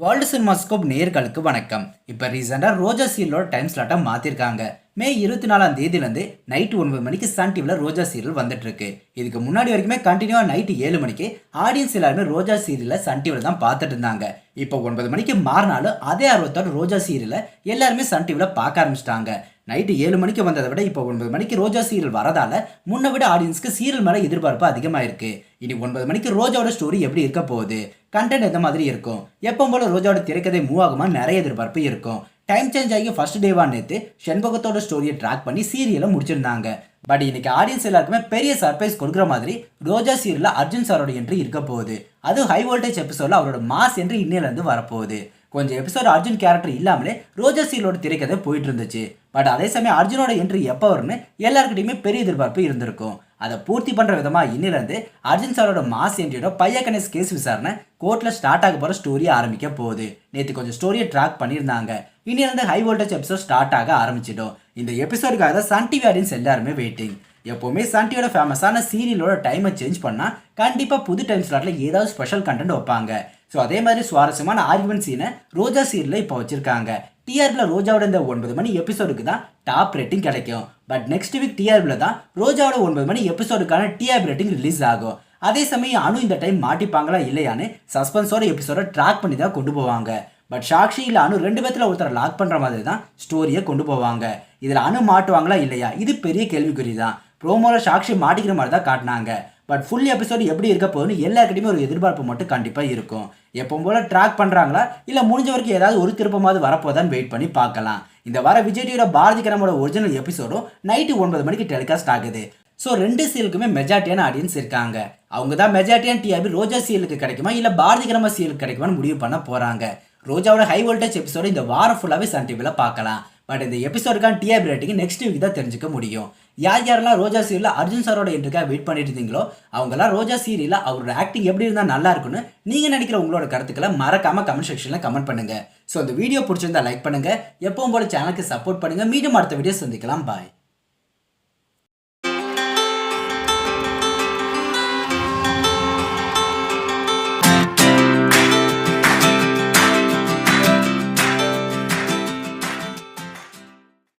World cinemascope நேயர்களுக்கு வணக்கம். இப்போ ரீசெண்டாக ரோஜா சீரியலோட டைம் ஸ்லாட்டை மாற்றிருக்காங்க. மே 24ஆம் தேதியிலேருந்து நைட்டு 9 மணிக்கு சன் டிவியில் ரோஜா சீரியல் வந்துட்டு இருக்கு. இதுக்கு முன்னாடி வரைக்குமே கண்டினியூவாக நைட்டு 7 மணிக்கு ஆடியன்ஸ் எல்லாருமே ரோஜா சீரியலை சன் டிவியில் தான் பார்த்துட்டு இருந்தாங்க. இப்போ 9 மணிக்கு மாறினாலும் அதே ஆர்வத்தோட ரோஜா சீரியலை எல்லாருமே சன் டிவியில் பார்க்க ஆரம்பிச்சிட்டாங்க. நைட்டு 7 மணிக்கு வந்ததை விட இப்போ 9 மணிக்கு ரோஜா சீரியல் வரதால முன்ன விட ஆடியன்ஸ்க்கு சீரியல் மேலே எதிர்பார்ப்பு அதிகமாக இருக்கு. இனி 9 மணிக்கு ரோஜாவோட ஸ்டோரி எப்படி இருக்க போகுது, கண்டென்ட் எந்த மாதிரி இருக்கும், எப்போ போல ரோஜாவோட திரைக்கதை மூவ் ஆகுமா, நிறைய எதிர்பார்ப்பு இருக்கும். டைம் சேஞ்ச் ஆகி ஃபர்ஸ்ட் டேவா நேற்று செண்பகத்தோட ஸ்டோரியை ட்ராக் பண்ணி சீரியலை முடிச்சிருந்தாங்க. பட் இன்னைக்கு ஆடியன்ஸ் எல்லாருக்குமே பெரிய சர்ப்ரைஸ் கொடுக்குற மாதிரி ரோஜா சீரியல்ல அர்ஜுன் சாரோட என்ட்ரி இருக்க போகுது. அது ஹை வோல்டேஜ் எபிசோட்ல அவரோட மாஸ் என்ட்ரி இன்னிலிருந்து வரப்போகுது. கொஞ்சம் எபிசோட் அர்ஜுன் கேரக்டர் இல்லாமலே ரோஜா சீரியலோட திரைக்கதை போயிட்டு இருந்துச்சு. பட் அதே சமயம் அர்ஜுனோட என்ட்ரி எப்போ வரும்னு எல்லாருக்கிட்டையுமே பெரிய எதிர்பார்ப்பு இருந்திருக்கும். அதை பூர்த்தி பண்ற விதமா இன்னிலிருந்து அர்ஜுன் சாரோட மாஸ் என்ட்ரியோட பையா கணேஷ் கேஸ் விசாரணை கோர்ட்ல ஸ்டார்ட் ஆக போற ஸ்டோரியை ஆரம்பிக்க போகுது. நேற்று கொஞ்சம் ஸ்டோரியை ட்ராக் பண்ணியிருந்தாங்க. இன்னிலிருந்து ஹை வோல்டேஜ் எபிசோட் ஸ்டார்ட் ஆக ஆரம்பிச்சிடும். இந்த எபிசோடுக்காக தான் சன் டிவி ஆடியன்ஸ் எல்லாருமே வெயிட்டிங். எப்போவுமே சன் டிவியோட ஃபேமஸான சீரியலோட டைமை சேஞ்ச் பண்ணால் கண்டிப்பாக புது டைம் ஸ்லாட்ல ஏதாவது ஸ்பெஷல் கண்டென்ட் வைப்பாங்க. ஸோ அதே மாதிரி சுவாரஸ்யமான ஆர்குமெண்ட் சீனை ரோஜா சீரியலில் இப்போ வச்சிருக்காங்க. டிஆர்பியில் ரோஜாவோட இந்த 9 மணி எபிசோடுக்கு தான் டாப் ரேட்டிங் கிடைக்கும். பட் நெக்ஸ்ட் வீக் டிஆர்பியில் தான் ரோஜாவோட 9 மணி எபிசோடுக்கான டிஆர்பி ரேட்டிங் ரிலீஸ் ஆகும். அதே சமயம் அனு இந்த டைம் மாட்டிப்பாங்களா இல்லையான்னு சஸ்பென்ஸோட எபிசோட ட்ராக் பண்ணி தான் கொண்டு போவாங்க. பட் சாக்ஷி இல்லை அனு ரெண்டு பேத்துல ஒருத்தரை லாக் பண்ணுற மாதிரி தான் ஸ்டோரியை கொண்டு போவாங்க. இதில் அனு மாட்டுவாங்களா இல்லையா, இது பெரிய கேள்விக்குறி தான். ப்ரோமோவில் சாக்ஷி மாட்டிக்கிற மாதிரி தான் காட்டினாங்க. பட் ஃபுல் எபிசோடு எப்படி இருக்க போகுதுன்னு எல்லாருக்கிட்டையுமே ஒரு எதிர்பார்ப்பு மட்டும் கண்டிப்பாக இருக்கும். எப்பவும் போல ட்ராக் பண்ணுறாங்களா இல்லை முடிஞ்ச வரைக்கும் ஏதாவது ஒரு திருப்பமாவது வரப்போதான்னு வெயிட் பண்ணி பார்க்கலாம். இந்த வார விஜய் டிவியோட பாரதி கனமோட ஒரிஜினல் எபிசோடும் நைட்டு 9 மணிக்கு டெலிகாஸ்ட் ஆகுது. ஸோ ரெண்டு சீரியலுக்குமே மெஜாரிட்டியான ஆடியன்ஸ் இருக்காங்க. அவங்க தான் மெஜாரிட்டியான டிஆர்பி ரோஜா சீரியலுக்கு கிடைக்குமா இல்லை பாரதி கனமா சீரியலுக்கு கிடைக்குமான்னு முடிவு பண்ண போகிறாங்க. ரோஜாவோட ஹை வோல்டேஜ் எபிசோடு இந்த வாரம் ஃபுல்லாகவே சன் டிவியில் பார்க்கலாம். பட் இந்த எபிசோடுக்கான டிஆர்பி ரேட்டிங் நெக்ஸ்ட் வீக் தான் தெரிஞ்சுக்க முடியும். யாரெல்லாம் ரோஜா சீரியலில் அர்ஜுன் சாரோட என்ட்ரிக்காக வெயிட் பண்ணிட்டு இருந்தீங்களோ அவங்களாம் ரோஜா சீரியலில் அவரோட ஆக்டிங் எப்படி இருந்தால் நல்லா இருக்குன்னு நீங்கள் நினைக்கிற உங்களோட கருத்துக்களை மறக்காம கமெண்ட் செக்ஷனில் கமெண்ட் பண்ணுங்க. ஸோ இந்த வீடியோ பிடிச்சிருந்தா லைக் பண்ணுங்க, எப்பவும் போல சேனலுக்கு சப்போர்ட் பண்ணுங்க. மீண்டும் அடுத்த வீடியோ சந்திக்கலாம். பாய்.